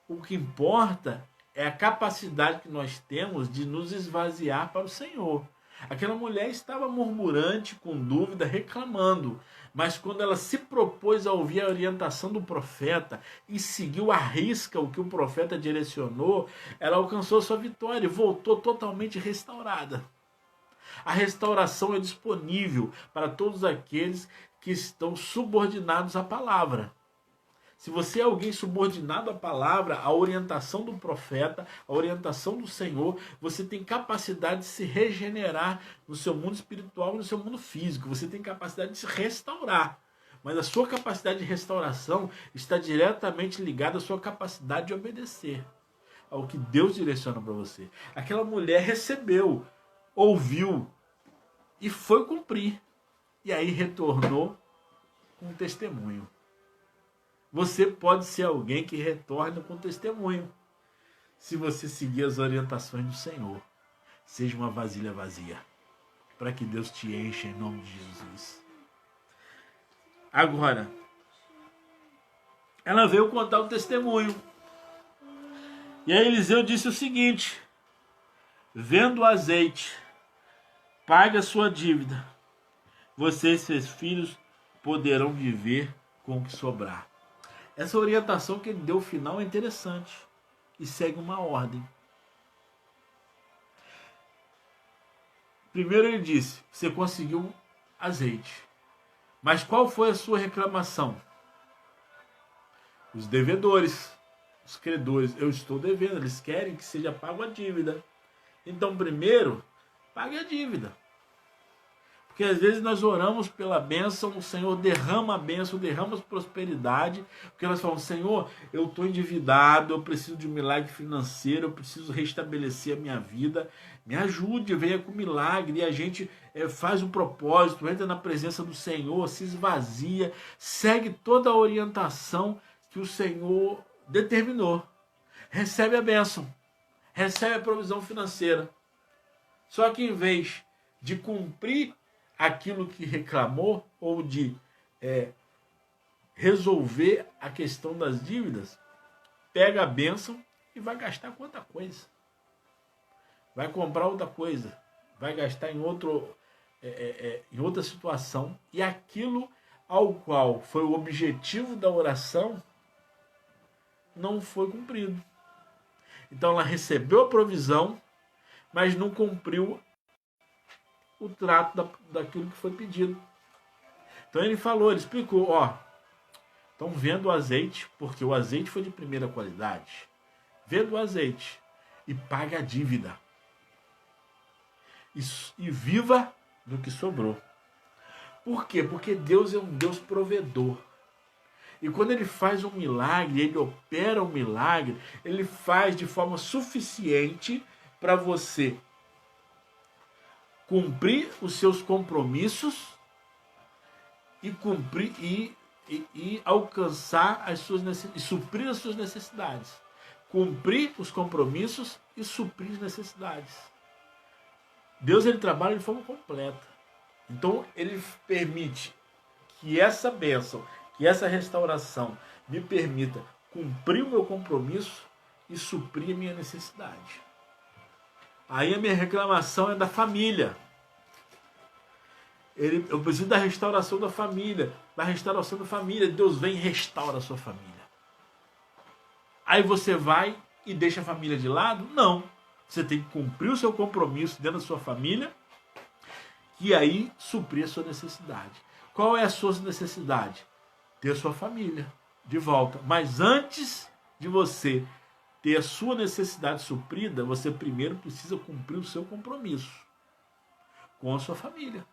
O que importa é a capacidade que nós temos de nos esvaziar para o Senhor. Aquela mulher estava murmurante, com dúvida, reclamando. Mas quando ela se propôs a ouvir a orientação do profeta e seguiu à risca o que o profeta direcionou, ela alcançou sua vitória e voltou totalmente restaurada. A restauração é disponível para todos aqueles que estão subordinados à palavra. Se você é alguém subordinado à palavra, à orientação do profeta, à orientação do Senhor, você tem capacidade de se regenerar no seu mundo espiritual e no seu mundo físico. Você tem capacidade de se restaurar. Mas a sua capacidade de restauração está diretamente ligada à sua capacidade de obedecer ao que Deus direciona para você. Aquela mulher recebeu, ouviu e foi cumprir. E aí retornou com um testemunho. Você pode ser alguém que retorna com testemunho. Se você seguir as orientações do Senhor. Seja uma vasilha vazia. Para que Deus te encha em nome de Jesus. Agora, ela veio contar o testemunho. E aí Eliseu disse o seguinte: vendo o azeite, pague a sua dívida. Você e seus filhos poderão viver com o que sobrar. Essa orientação que ele deu final é interessante e segue uma ordem. Primeiro ele disse, você conseguiu azeite. Mas qual foi a sua reclamação? Os devedores, os credores, eu estou devendo, eles querem que seja pago a dívida. Então primeiro, pague a dívida. Porque às vezes nós oramos pela bênção, o Senhor derrama a bênção, derrama a prosperidade, porque nós falamos, Senhor, eu estou endividado, eu preciso de um milagre financeiro, eu preciso restabelecer a minha vida, me ajude, venha com milagre, e a gente faz um propósito, entra na presença do Senhor, se esvazia, segue toda a orientação que o Senhor determinou, recebe a bênção, recebe a provisão financeira. Só que em vez de cumprir aquilo que reclamou ou de resolver a questão das dívidas, pega a bênção e vai gastar com outra coisa. Vai comprar outra coisa. Vai gastar em outra situação. E aquilo ao qual foi o objetivo da oração não foi cumprido. Então ela recebeu a provisão, mas não cumpriu o trato daquilo que foi pedido. Então ele falou, ele explicou, Então venda o azeite, porque o azeite foi de primeira qualidade. Venda o azeite e pague a dívida. E viva do que sobrou. Por quê? Porque Deus é um Deus provedor. E quando ele faz um milagre, ele opera um milagre, ele faz de forma suficiente para você cumprir os seus compromissos e cumprir e alcançar as suas necessidades, e suprir as suas necessidades. Cumprir os compromissos e suprir as necessidades. Deus, ele trabalha de forma completa. Então ele permite que essa bênção, que essa restauração me permita cumprir o meu compromisso e suprir a minha necessidade. Aí a minha reclamação é da família. Eu preciso da restauração da família. Da restauração da família. Deus vem e restaura a sua família. Aí você vai e deixa a família de lado? Não. Você tem que cumprir o seu compromisso dentro da sua família e aí suprir a sua necessidade. Qual é a sua necessidade? Ter a sua família de volta. Mas antes de você ter a sua necessidade suprida, você primeiro precisa cumprir o seu compromisso com a sua família.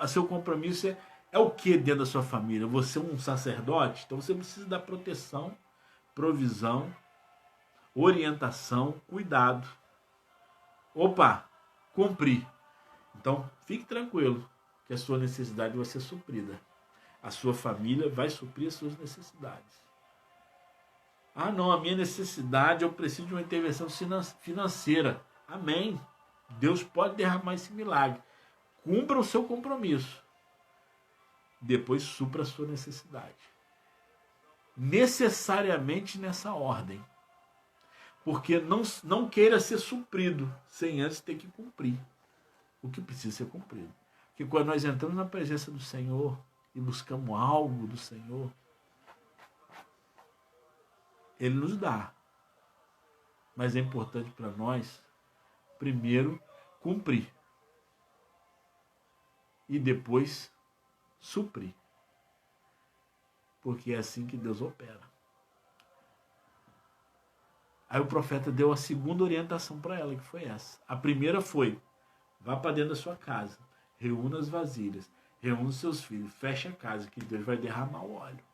Seu compromisso é o que dentro da sua família? Você é um sacerdote? Então você precisa dar proteção, provisão, orientação, cuidado. Opa, cumprir. Então fique tranquilo que a sua necessidade vai ser suprida. A sua família vai suprir as suas necessidades. Ah, não, a minha necessidade, eu preciso de uma intervenção financeira. Amém. Deus pode derramar esse milagre. Cumpra o seu compromisso. Depois supra a sua necessidade. Necessariamente nessa ordem. Porque não queira ser suprido sem antes ter que cumprir o que precisa ser cumprido. Porque quando nós entramos na presença do Senhor e buscamos algo do Senhor, Ele nos dá. Mas é importante para nós, primeiro, cumprir. E depois, suprir. Porque é assim que Deus opera. Aí o profeta deu a segunda orientação para ela, que foi essa. A primeira foi, vá para dentro da sua casa, reúna as vasilhas, reúna os seus filhos, feche a casa, que Deus vai derramar o óleo.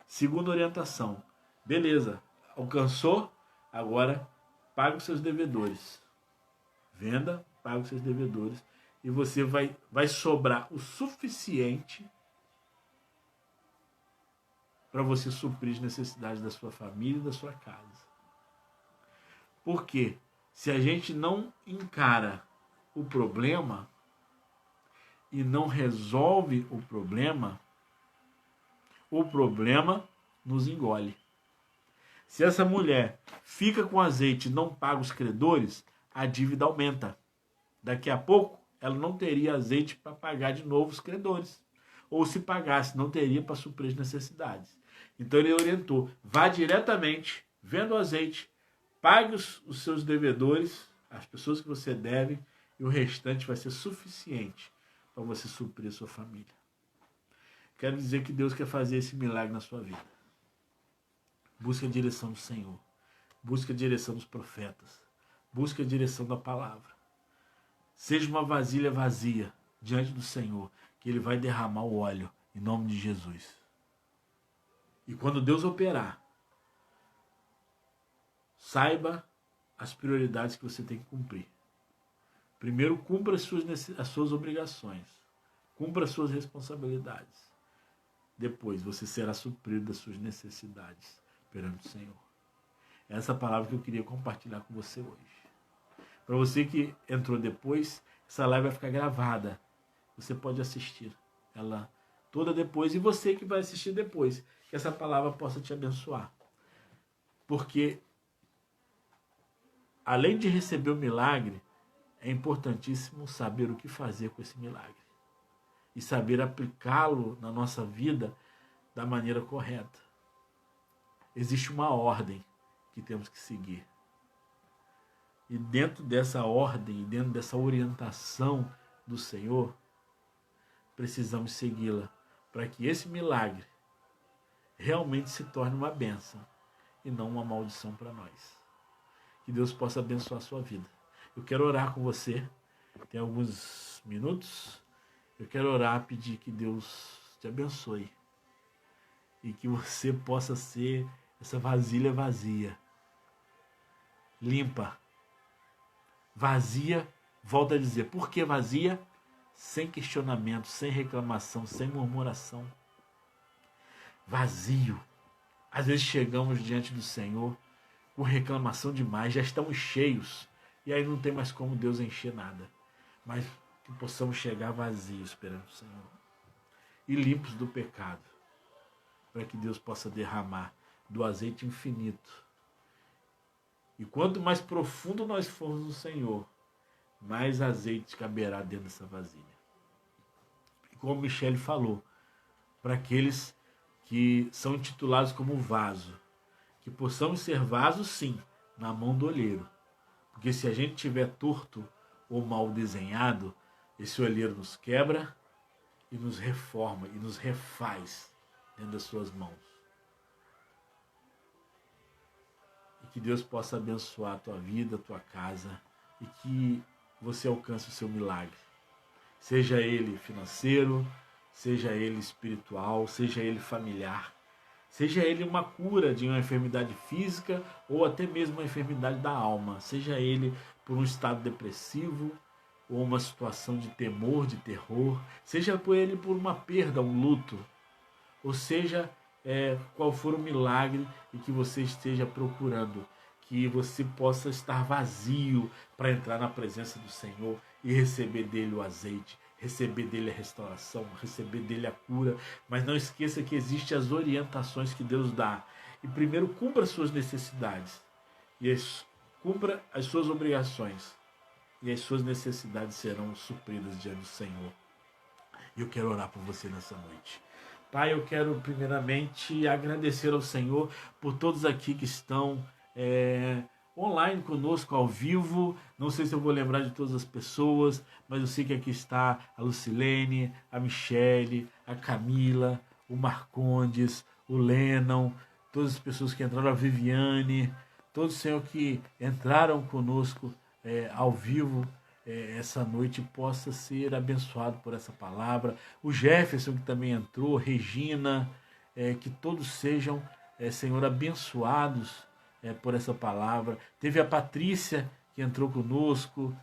Segunda orientação, beleza, alcançou, agora pague os seus devedores. Venda, pague os seus devedores, e você vai sobrar o suficiente para você suprir as necessidades da sua família e da sua casa. Porque se a gente não encara o problema e não resolve o problema nos engole. Se essa mulher fica com azeite e não paga os credores, a dívida aumenta. Daqui a pouco, ela não teria azeite para pagar de novo os credores. Ou se pagasse, não teria para suprir as necessidades. Então ele orientou, vá diretamente, venda o azeite, pague os seus devedores, as pessoas que você deve, e o restante vai ser suficiente para você suprir a sua família. Quero dizer que Deus quer fazer esse milagre na sua vida. Busque a direção do Senhor. Busque a direção dos profetas. Busque a direção da palavra. Seja uma vasilha vazia diante do Senhor, que Ele vai derramar o óleo em nome de Jesus. E quando Deus operar, saiba as prioridades que você tem que cumprir. Primeiro, cumpra as suas obrigações. Cumpra as suas responsabilidades. Depois, você será suprido das suas necessidades perante o Senhor. Essa palavra que eu queria compartilhar com você hoje. Para você que entrou depois, essa live vai ficar gravada. Você pode assistir ela toda depois. E você que vai assistir depois, que essa palavra possa te abençoar. Porque, além de receber o milagre, é importantíssimo saber o que fazer com esse milagre. E saber aplicá-lo na nossa vida da maneira correta. Existe uma ordem que temos que seguir. E dentro dessa ordem, dentro dessa orientação do Senhor, precisamos segui-la para que esse milagre realmente se torne uma bênção e não uma maldição para nós. Que Deus possa abençoar a sua vida. Eu quero orar com você. Tem alguns minutos. Eu quero orar, pedir que Deus te abençoe. E que você possa ser essa vasilha vazia. Limpa. Vazia, volto a dizer. Por que vazia? Sem questionamento, sem reclamação, sem murmuração. Vazio. Às vezes chegamos diante do Senhor com reclamação demais, já estamos cheios. E aí não tem mais como Deus encher nada. Mas que possamos chegar vazios perante o Senhor. E limpos do pecado. Para que Deus possa derramar do azeite infinito. E quanto mais profundo nós formos no Senhor, mais azeite caberá dentro dessa vasilha. E como Michele falou, para aqueles que são intitulados como vaso, que possamos ser vasos, sim, na mão do olheiro. Porque se a gente tiver torto ou mal desenhado, esse olheiro nos quebra e nos reforma e nos refaz dentro das suas mãos. E que Deus possa abençoar a tua vida, a tua casa, e que você alcance o seu milagre. Seja ele financeiro, seja ele espiritual, seja ele familiar, seja ele uma cura de uma enfermidade física ou até mesmo uma enfermidade da alma, seja ele por um estado depressivo ou uma situação de temor, de terror, seja por ele por uma perda, um luto, ou seja, qual for o milagre e que você esteja procurando, que você possa estar vazio para entrar na presença do Senhor e receber dele o azeite, receber dele a restauração, receber dele a cura. Mas não esqueça que existem as orientações que Deus dá. E primeiro cumpra as suas necessidades. E cumpra as suas obrigações. E as suas necessidades serão supridas diante do Senhor. E eu quero orar por você nessa noite. Pai, eu quero primeiramente agradecer ao Senhor por todos aqui que estão online conosco, ao vivo. Não sei se eu vou lembrar de todas as pessoas, mas eu sei que aqui está a Lucilene, a Michele, a Camila, o Marcondes, o Lennon, todas as pessoas que entraram, a Viviane, todos, Senhor, que entraram conosco ao vivo essa noite, possa ser abençoado por essa palavra. O Jefferson, que também entrou, Regina, que todos sejam, Senhor, abençoados por essa palavra. Teve a Patrícia, que entrou conosco,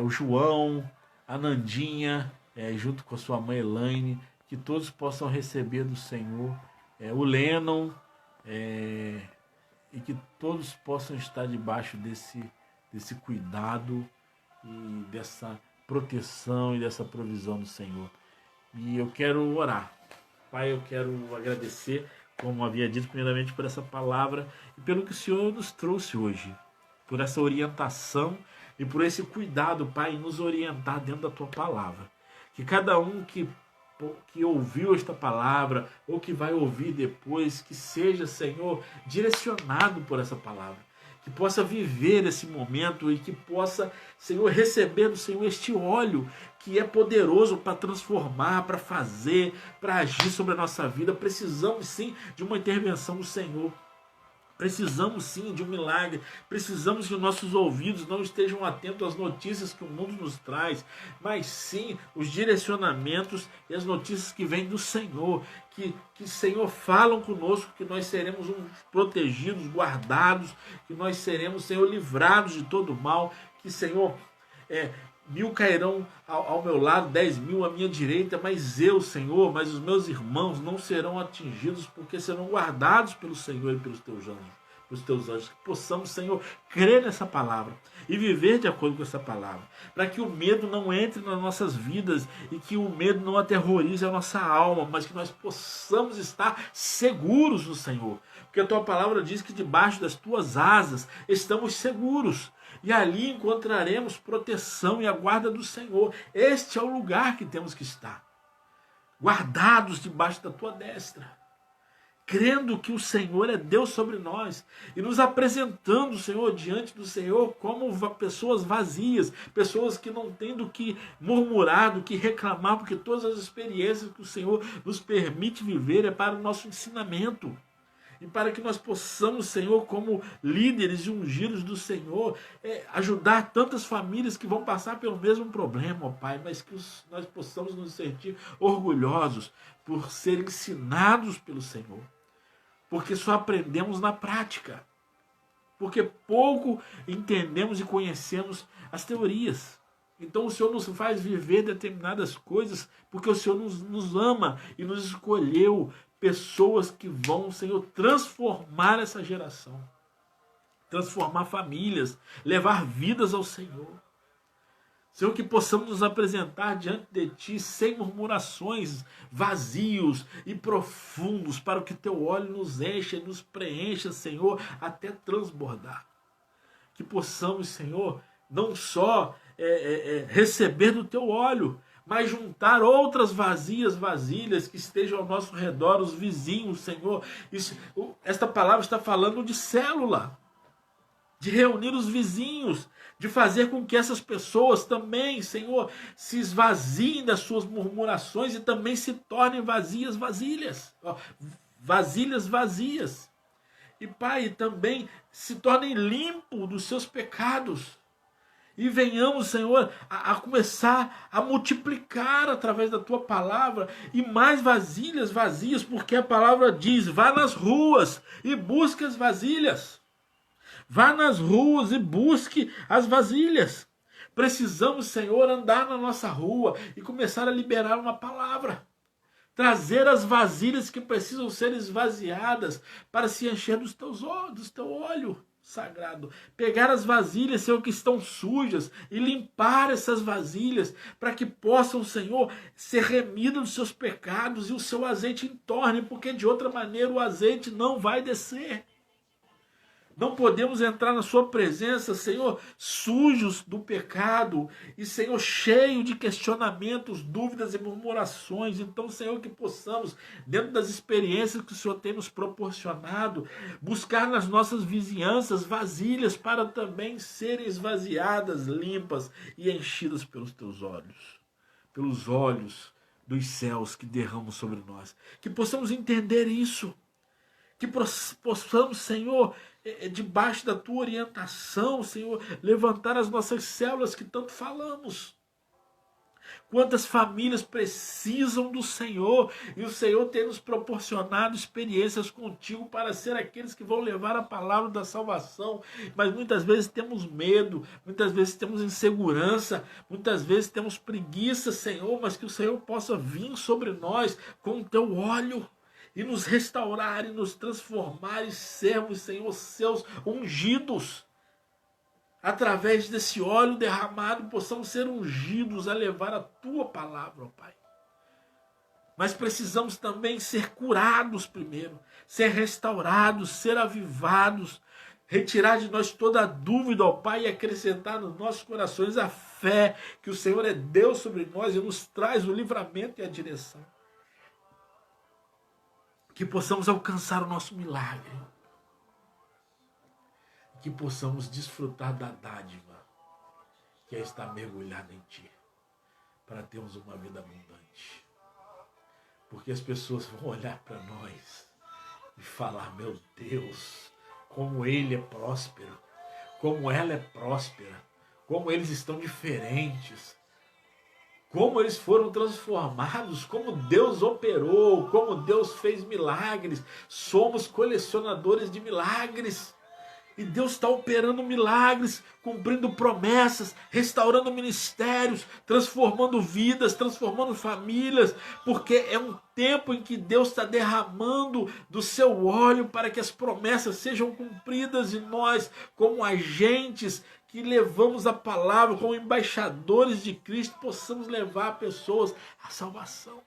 o João, a Nandinha, junto com a sua mãe Elaine, que todos possam receber do Senhor, o Lennon, e que todos possam estar debaixo desse cuidado e dessa proteção e dessa provisão do Senhor. E eu quero orar. Pai, eu quero agradecer, como havia dito, primeiramente por essa palavra e pelo que o Senhor nos trouxe hoje, por essa orientação e por esse cuidado, Pai, em nos orientar dentro da Tua palavra. Que cada um que ouviu esta palavra ou que vai ouvir depois, que seja, Senhor, direcionado por essa palavra, que possa viver esse momento e que possa, Senhor, receber do Senhor este óleo que é poderoso para transformar, para fazer, para agir sobre a nossa vida. Precisamos sim de uma intervenção do Senhor. Precisamos sim de um milagre. Precisamos que os nossos ouvidos não estejam atentos às notícias que o mundo nos traz, mas sim os direcionamentos e as notícias que vêm do Senhor. Que Senhor, falam conosco que nós seremos protegidos, guardados, que nós seremos, Senhor, livrados de todo mal. Que, Senhor, 1000 cairão ao meu lado, 10.000 à minha direita, mas eu, Senhor, mas os meus irmãos não serão atingidos, porque serão guardados pelo Senhor e pelos teus anjos. Que possamos, Senhor, crer nessa palavra e viver de acordo com essa palavra, para que o medo não entre nas nossas vidas e que o medo não aterrorize a nossa alma, mas que nós possamos estar seguros no Senhor, porque a tua palavra diz que debaixo das tuas asas estamos seguros. E ali encontraremos proteção e a guarda do Senhor. Este é o lugar que temos que estar. Guardados debaixo da tua destra. crendo que o Senhor é Deus sobre nós e nos apresentando, Senhor, diante do Senhor como pessoas vazias, pessoas que não têm do que murmurar, do que reclamar, porque todas as experiências que o Senhor nos permite viver é para o nosso ensinamento. E para que nós possamos, Senhor, como líderes e ungidos do Senhor, ajudar tantas famílias que vão passar pelo mesmo problema, ó Pai, mas que nós possamos nos sentir orgulhosos por ser ensinados pelo Senhor. Porque só aprendemos na prática. Porque pouco entendemos e conhecemos as teorias. Então o Senhor nos faz viver determinadas coisas porque o Senhor nos ama e nos escolheu pessoas que vão, Senhor, transformar essa geração, transformar famílias, levar vidas ao Senhor. Senhor, que possamos nos apresentar diante de Ti sem murmurações, vazios e profundos, para que Teu óleo nos encha e nos preencha, Senhor, até transbordar. Que possamos, Senhor, não só receber do Teu óleo, mas juntar outras vasilhas que estejam ao nosso redor, os vizinhos, Senhor. Esta palavra está falando de célula, de reunir os vizinhos, de fazer com que essas pessoas também, Senhor, se esvaziem das suas murmurações e também se tornem vasilhas vazias. E, Pai, também se tornem limpos dos seus pecados. E venhamos, Senhor, a começar a multiplicar através da Tua palavra e mais vasilhas vazias, porque a palavra diz, vá nas ruas e busque as vasilhas. Vá nas ruas e busque as vasilhas. Precisamos, Senhor, andar na nossa rua e começar a liberar uma palavra. Trazer as vasilhas que precisam ser esvaziadas para se encher do teu óleo sagrado. Pegar as vasilhas, Senhor, que estão sujas e limpar essas vasilhas para que possam, Senhor, ser remidos dos seus pecados e o seu azeite entorne, porque de outra maneira o azeite não vai descer. Não podemos entrar na sua presença, Senhor, sujos do pecado e, Senhor, cheio de questionamentos, dúvidas e murmurações. Então, Senhor, que possamos, dentro das experiências que o Senhor tem nos proporcionado, buscar nas nossas vizinhanças vasilhas para também serem esvaziadas, limpas e enchidas pelos teus olhos, pelos olhos dos céus que derramam sobre nós. Que possamos entender isso. Que possamos, Senhor, debaixo da Tua orientação, Senhor, levantar as nossas células que tanto falamos. Quantas famílias precisam do Senhor e o Senhor tem nos proporcionado experiências contigo para ser aqueles que vão levar a palavra da salvação, mas muitas vezes temos medo, muitas vezes temos insegurança, muitas vezes temos preguiça, Senhor, mas que o Senhor possa vir sobre nós com o Teu óleo e nos restaurar e nos transformar em servos, Senhor, seus ungidos. Através desse óleo derramado, possamos ser ungidos a levar a Tua palavra, ó Pai. Mas precisamos também ser curados primeiro, ser restaurados, ser avivados, retirar de nós toda a dúvida, ó Pai, e acrescentar nos nossos corações a fé que o Senhor é Deus sobre nós e nos traz o livramento e a direção. Que possamos alcançar o nosso milagre. Que possamos desfrutar da dádiva que é estar mergulhado em Ti, para termos uma vida abundante. Porque as pessoas vão olhar para nós e falar, meu Deus, como ele é próspero, como ela é próspera, como eles estão diferentes, como eles foram transformados, como Deus operou, como Deus fez milagres. Somos colecionadores de milagres. E Deus está operando milagres, cumprindo promessas, restaurando ministérios, transformando vidas, transformando famílias, porque é um tempo em que Deus está derramando do seu óleo para que as promessas sejam cumpridas e nós, como agentes que levamos a palavra, como embaixadores de Cristo, possamos levar pessoas à salvação.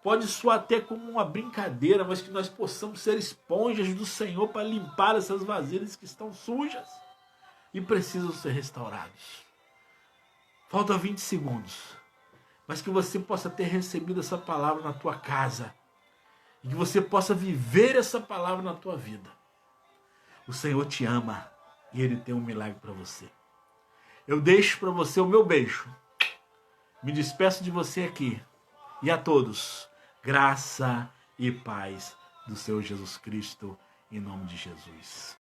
Pode soar até como uma brincadeira, mas que nós possamos ser esponjas do Senhor para limpar essas vasilhas que estão sujas e precisam ser restaurados. Faltam 20 segundos. mas que você possa ter recebido essa palavra na tua casa e que você possa viver essa palavra na tua vida. O Senhor te ama e Ele tem um milagre para você. Eu deixo para você o meu beijo. Me despeço de você aqui. E a todos, graça e paz do Senhor Jesus Cristo, em nome de Jesus.